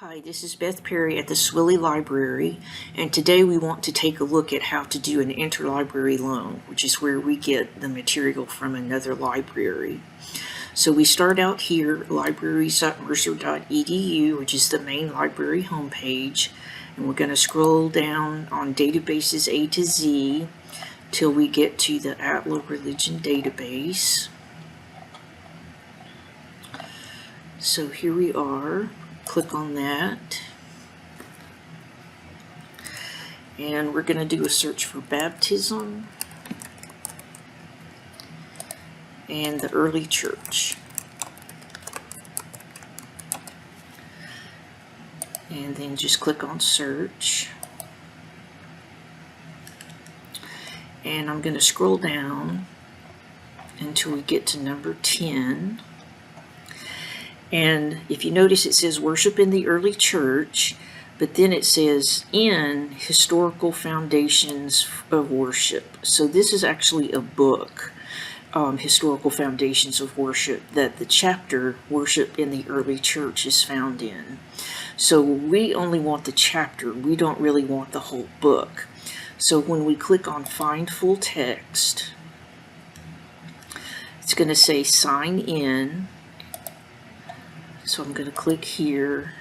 Hi, this is Beth Perry at the Swilley Library, and today we want to take a look at how to do an interlibrary loan, which is where we get the material from another library. So we start out here, libraries.mercer.edu, which is the main library homepage, and we're going to scroll down on databases A to Z till we get to the Atla Religion database. So here we are. Click on that, and we're going to do a search for baptism and the early church, and then just click on search, and I'm going to scroll down until we get to number 10. And if you notice, it says worship in the early church, but then it says in historical foundations of worship. So this is actually a book, historical foundations of worship, that the chapter worship in the early church is found in. So we only want the chapter. We don't really want the whole book. So when we click on find full text, it's going to say sign in. So I'm going to click here,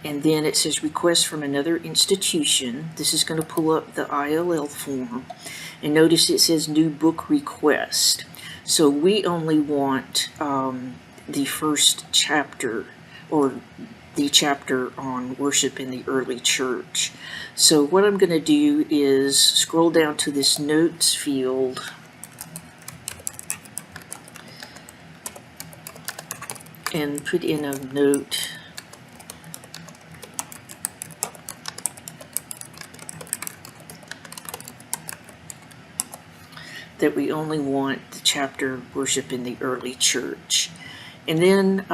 and then it says request from another institution. This is going to pull up the ILL form, and notice it says new book request. So we only want the first chapter, or the chapter on worship in the early church. So what I'm going to do is scroll down to this notes field, and put in a note that we only want the chapter worship in the early church. And then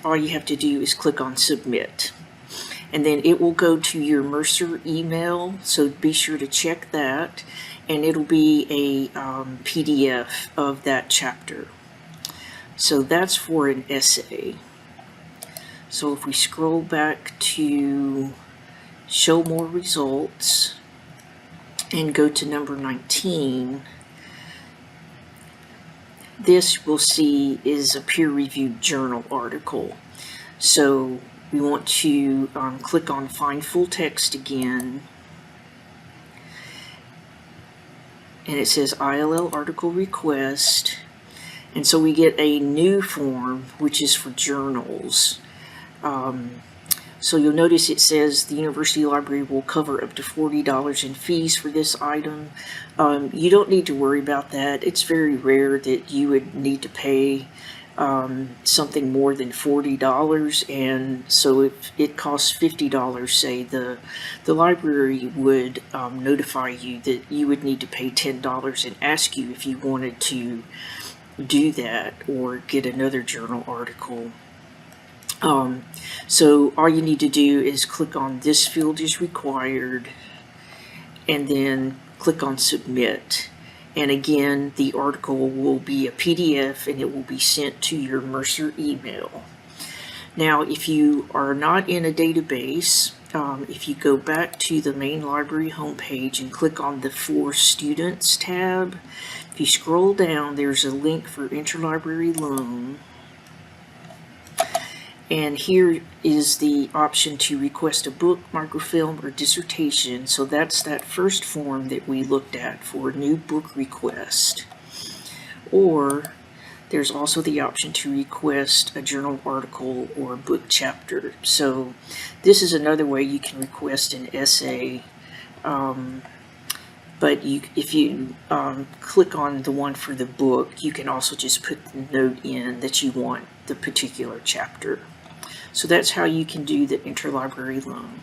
all you have to do is click on submit. And then it will go to your Mercer email, so be sure to check that. And it'll be a PDF of that chapter. So that's for an essay. So if we scroll back to show more results and go to number 19, this we'll see is a peer-reviewed journal article. So we want to click on find full text again, and it says ILL article request. And so we get a new form, which is for journals. So you'll notice it says the University Library will cover up to $40 in fees for this item. You don't need to worry about that. It's very rare that you would need to pay something more than $40. And so if it costs $50, say, the library would notify you that you would need to pay $10 and ask you if you wanted to do that or get another journal article. So all you need to do is click on this field is required, and then click on submit. And again, the article will be a PDF, and it will be sent to your Mercer email. Now, if you are not in a database, if you go back to the main library homepage and click on the For Students tab, if you scroll down, there's a link for Interlibrary Loan. And here is the option to request a book, microfilm, or dissertation. So that's that first form that we looked at for new book request. Or there's also the option to request a journal article or a book chapter. So this is another way you can request an essay. But if you click on the one for the book, you can also just put the note in that you want the particular chapter. So that's how you can do the interlibrary loan.